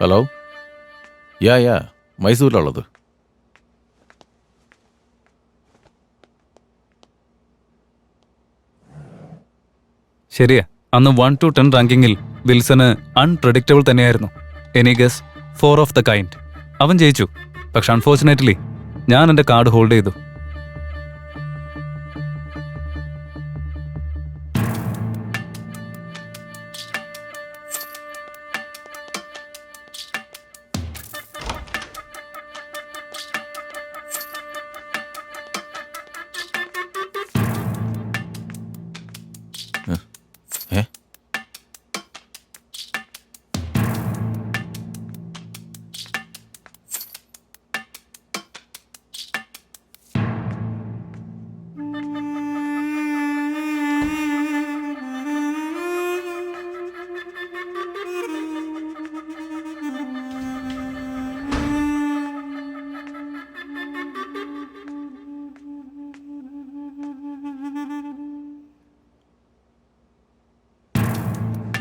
Hello. യാ മൈസൂരിലുള്ളത്. ശരിയാ, അന്ന് 1 to 10 റാങ്കിങ്ങിൽ വിൽസന് അൺപ്രഡിക്റ്റബിൾ തന്നെയായിരുന്നു. Any guess 4 of the kind. അവൻ ജയിച്ചു. പക്ഷെ അൺഫോർച്ചുനേറ്റ്ലി ഞാൻ എൻ്റെ കാർഡ് ഹോൾഡ് ചെയ്തു. ഏ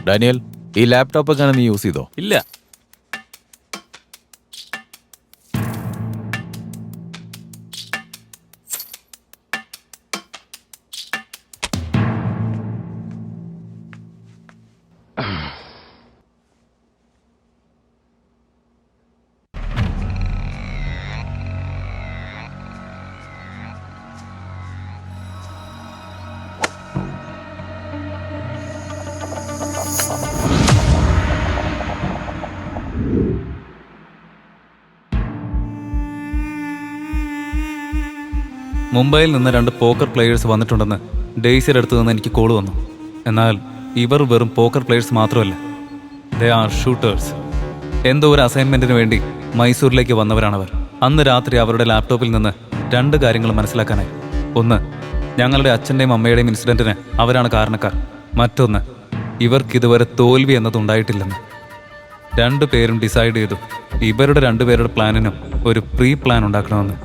ഡാനിയൽ, ഈ ലാപ്ടോപ്പ് എങ്ങനെ നീ യൂസ് ചെയ്തോ? ഇല്ല. മുംബൈയിൽ നിന്ന് 2 പോക്കർ പ്ലേയേഴ്സ് വന്നിട്ടുണ്ടെന്ന് ഡെയ്സിയുടെ അടുത്ത് നിന്ന് എനിക്ക് കോൾ വന്നു. എന്നാൽ ഇവർ വെറും പോക്കർ പ്ലേയേഴ്സ് മാത്രമല്ല, ദേ ആർ ഷൂട്ടേഴ്സ്. എന്തോ ഒരു അസൈൻമെന്റിന് വേണ്ടി മൈസൂരിലേക്ക് വന്നവരാണവർ. അന്ന് രാത്രി അവരുടെ ലാപ്ടോപ്പിൽ നിന്ന് 2 കാര്യങ്ങൾ മനസ്സിലാക്കാനായി. ഒന്ന്, ഞങ്ങളുടെ അച്ഛൻ്റെയും അമ്മയുടെയും ഇൻസിഡന്റിന് അവരാണ് കാരണക്കാർ. മറ്റൊന്ന്, ഇവർക്കിതുവരെ തോൽവി എന്നതുണ്ടായിട്ടില്ലെന്ന്. 2 പേരും ഡിസൈഡ് ചെയ്തു ഇവരുടെ 2 പേരുടെ പ്ലാനിനും ഒരു പ്രീ പ്ലാൻ ഉണ്ടാക്കണമെന്ന്.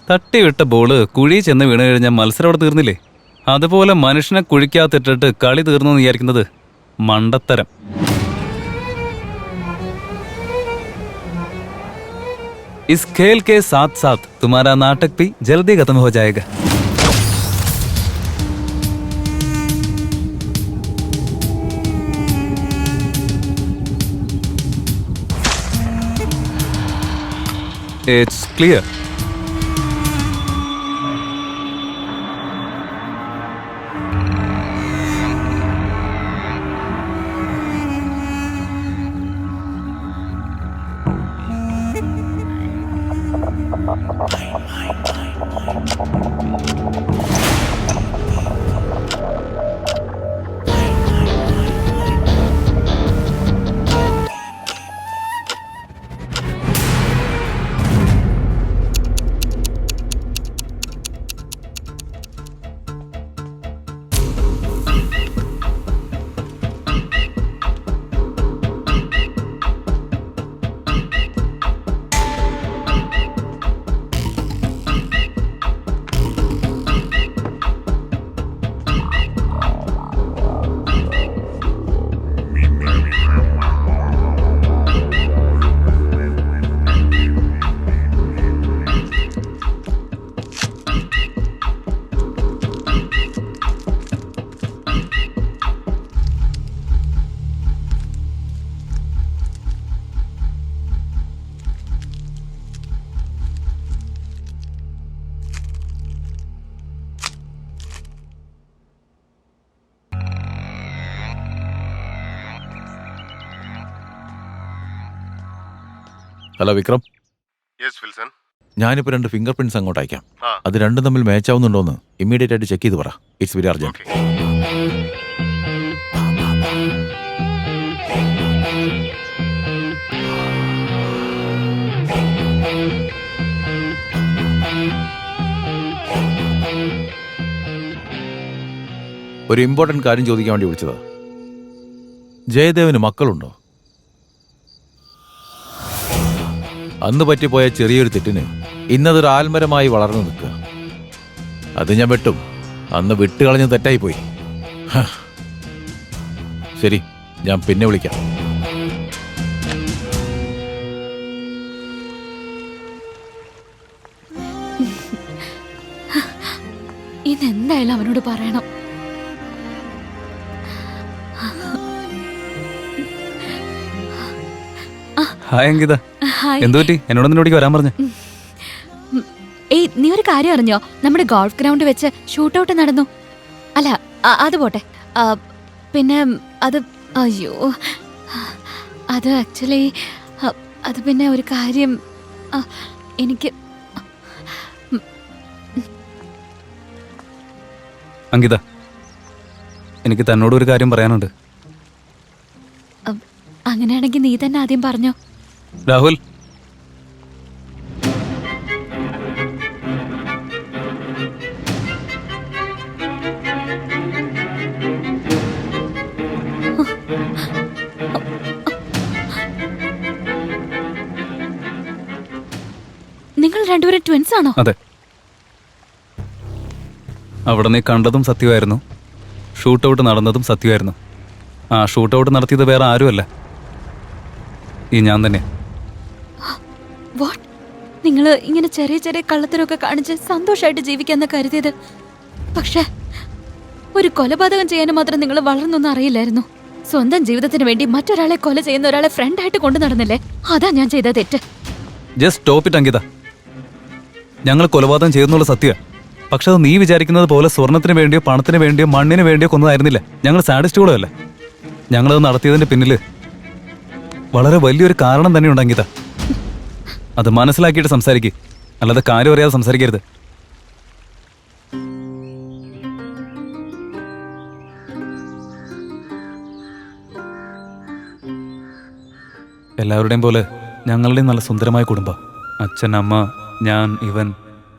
തട്ടിവിട്ട ബോള് കുഴി ചെന്ന് വീണ് കഴിഞ്ഞാൽ മത്സരം അവിടെ തീർന്നില്ലേ? അതുപോലെ മനുഷ്യനെ കുഴിക്കാത്തിട്ടിട്ട് കളി തീർന്നെന്ന് വിചാരിക്കുന്നത് മണ്ടത്തരം. ഇസ് ഖേൽ കെ സാത്ത് സാത്ത് തുമാരാ നാടക് ഭി ജൽദി ഖത്തം ഹോ ജായേഗാ. It's clear. Hello Vikram. Yes Wilson. ഞാനിപ്പോൾ 2 ഫിംഗർ പ്രിന്റ്സ് അങ്ങോട്ട് അയക്കാം. അത് രണ്ടും തമ്മിൽ മാച്ച് ആവുന്നുണ്ടോന്ന് ഇമ്മീഡിയറ്റ് ആയിട്ട് ചെക്ക് ചെയ്ത് പറ. It's very urgent. ഒരു ഇമ്പോർട്ടന്റ് കാര്യം ചോദിക്കാൻ വേണ്ടി വിളിച്ചതാ. ജയദേവന് മക്കളുണ്ടോ? അന്ന് പറ്റിപ്പോയ ചെറിയൊരു തെറ്റിന് ഇന്നതൊരു ആൽമരമായി വളർന്നു നിൽക്കുക. അത് ഞാൻ വെട്ടും. അന്ന് വിട്ടുകളഞ്ഞ് തെറ്റായിപ്പോയി. ശരി, ഞാൻ പിന്നെ വിളിക്കാം. ഇതെന്തായാലും അവനോട് പറയണം. Hi Ankita, hi. എന്തു പറ്റി? എന്നോട് നിന്നോടേക്ക് വരാൻ പറഞ്ഞു. ഏയ്, നീ ഒരു കാര്യം അറിഞ്ഞോ? നമ്മുടെ ഗോൾഫ് ഗ്രൗണ്ട് വെച്ച് ഷൂട്ടൗട്ട് നടന്നു. അല്ല, അത് പോട്ടെ. പിന്നെ അത് അയ്യോ, അത് ആക്ച്വലി അത് പിന്നെ ഒരു കാര്യം എനിക്ക് അങ്കിത, എനിക്ക് തന്നോട് ഒരു കാര്യം പറയാനുണ്ട്. അങ്ങനെയാണെങ്കിൽ നീ തന്നെ ആദ്യം പറഞ്ഞോ. രാഹുൽ, നിങ്ങൾ രണ്ടുപേരും ട്വിൻസ് ആണോ? അതെ. അവിടെ നീ കണ്ടതും സത്യമായിരുന്നു, ഷൂട്ടൗട്ട് നടന്നതും സത്യമായിരുന്നു. ആ ഷൂട്ടൗട്ട് നടത്തിയത് വേറെ ആരുമല്ല, ഈ ഞാൻ തന്നെ. വാട്ട്? നിങ്ങൾ ഇങ്ങനെ ചെറിയ ചെറിയ കള്ളത്തരമൊക്കെ കാണിച്ച് സന്തോഷമായിട്ട് ജീവിക്കാന്ന് കരുതിയത്, പക്ഷെ ഒരു കൊലപാതകം ചെയ്യാൻ മാത്രം നിങ്ങൾ വളർന്നൊന്നും അറിയില്ലായിരുന്നു. സ്വന്തം ജീവിതത്തിന് വേണ്ടി മറ്റൊരാളെ കൊല ചെയ്യുന്ന ഒരാളെ ഫ്രണ്ടായിട്ട് കൊണ്ടു നടന്നില്ലേ? അതാ ഞാൻ ചെയ്ത തെറ്റ്. Just stop it Ankita. ഞങ്ങൾ കൊലപാതകം ചെയ്യുന്നുള്ള സത്യ, പക്ഷെ അത് നീ വിചാരിക്കുന്നത് പോലെ സ്വർണത്തിന് വേണ്ടിയോ പണത്തിന് വേണ്ടിയോ മണ്ണിന് വേണ്ടിയോ കൊന്നതായിരുന്നില്ല. ഞങ്ങൾ സാഡിസ്റ്റുകളും അല്ല. ഞങ്ങളത് നടത്തിയതിന്റെ പിന്നില് വളരെ വലിയൊരു കാരണം തന്നെ ഉണ്ട് അങ്കിത. അത് മനസ്സിലാക്കിയിട്ട് സംസാരിക്കുക, അല്ലാതെ കാര്യം അറിയാതെ സംസാരിക്കരുത്. എല്ലാവരുടെയും പോലെ ഞങ്ങളുടെയും നല്ല സുന്ദരമായ കുടുംബം. അച്ഛൻ, അമ്മ, ഞാൻ, ഇവൻ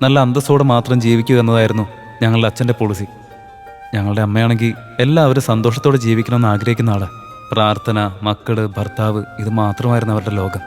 നല്ല അന്തസ്സോടെ മാത്രം ജീവിക്കുക എന്നതായിരുന്നു ഞങ്ങളുടെ അച്ഛൻ്റെ പോളിസി. ഞങ്ങളുടെ അമ്മയാണെങ്കിൽ എല്ലാവരും സന്തോഷത്തോടെ ജീവിക്കണമെന്ന് ആഗ്രഹിക്കുന്ന ആള്. പ്രാർത്ഥന, മക്കള്, ഭർത്താവ്, ഇത് മാത്രമായിരുന്നു അവരുടെ ലോകം.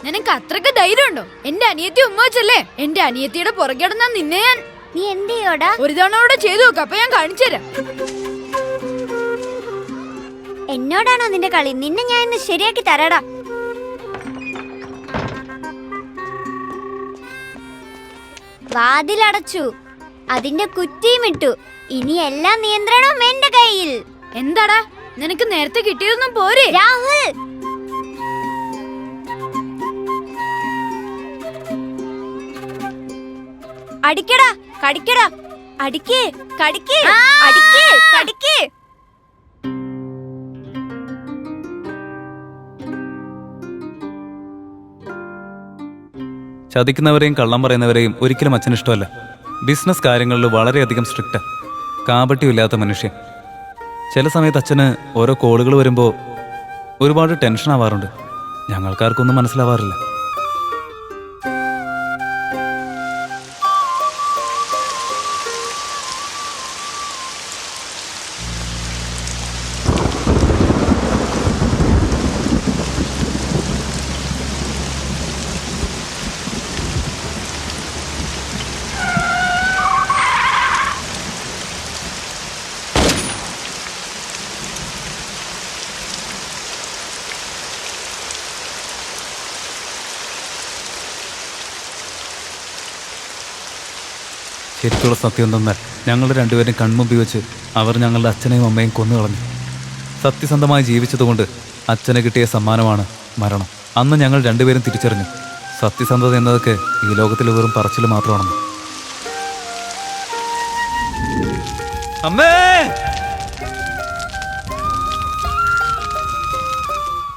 നിനക്ക് അത്രക്ക് ധൈര്യമുണ്ടോ? എന്റെ അനിയത്തി ഉമ്മ വെച്ചല്ലേ എന്റെ അനിയത്തിയുടെ പുറകിടന്നാ നിന്നെ ഞാൻ. നീ എന്ത് ചെയ്യോടാ? ഒരു തവണ അവിടെ ചെയ്തു നോക്ക, അപ്പൊ ഞാൻ കാണിച്ചു തരാം. എന്നോടാണോ നിന്റെ കളി? നിന്നെ ഞാൻ ഇന്ന് ശരിയാക്കി തരാടാ. വാതിലടച്ചു, അതിന്റെ കുറ്റിയും ഇട്ടു. ഇനി എല്ലാ നിയന്ത്രണവും എന്റെ കയ്യിൽ. എന്താടാ നിനക്ക് നേരത്തെ കിട്ടിയതൊന്നും പോരെ? രാഹുൽ, അടിക്കടാ, കടിക്കടാ, അടിക്ക്, കടിക്ക്, അടിക്ക്, കടിക്ക്. ചതിക്കുന്നവരെയും കള്ളം പറയുന്നവരെയും ഒരിക്കലും അച്ഛന് ഇഷ്ടമല്ല. ബിസിനസ് കാര്യങ്ങളിൽ വളരെയധികം സ്ട്രിക്റ്റാ. കാപട്യമില്ലാത്ത മനുഷ്യൻ. ചില സമയത്ത് അച്ഛന് ഓരോ കോളുകൾ വരുമ്പോൾ ഒരുപാട് ടെൻഷൻ ആവാറുണ്ട്. ഞങ്ങൾക്കാർക്കൊന്നും മനസ്സിലാവാറില്ല. ശരിക്കുള്ള സത്യം എന്തെന്നാൽ ഞങ്ങൾ രണ്ടുപേരും കൺമുമ്പിൽ വെച്ച് അവർ ഞങ്ങളുടെ അച്ഛനെയും അമ്മയും കൊന്നുകളഞ്ഞു. സത്യസന്ധമായി ജീവിച്ചതുകൊണ്ട് അച്ഛന് കിട്ടിയ സമ്മാനമാണ് മരണം. അന്ന് ഞങ്ങൾ രണ്ടുപേരും തിരിച്ചറിഞ്ഞു സത്യസന്ധത എന്നതൊക്കെ ഈ ലോകത്തിൽ വെറും പറച്ചിൽ മാത്രമാണെന്ന്. അമ്മേ!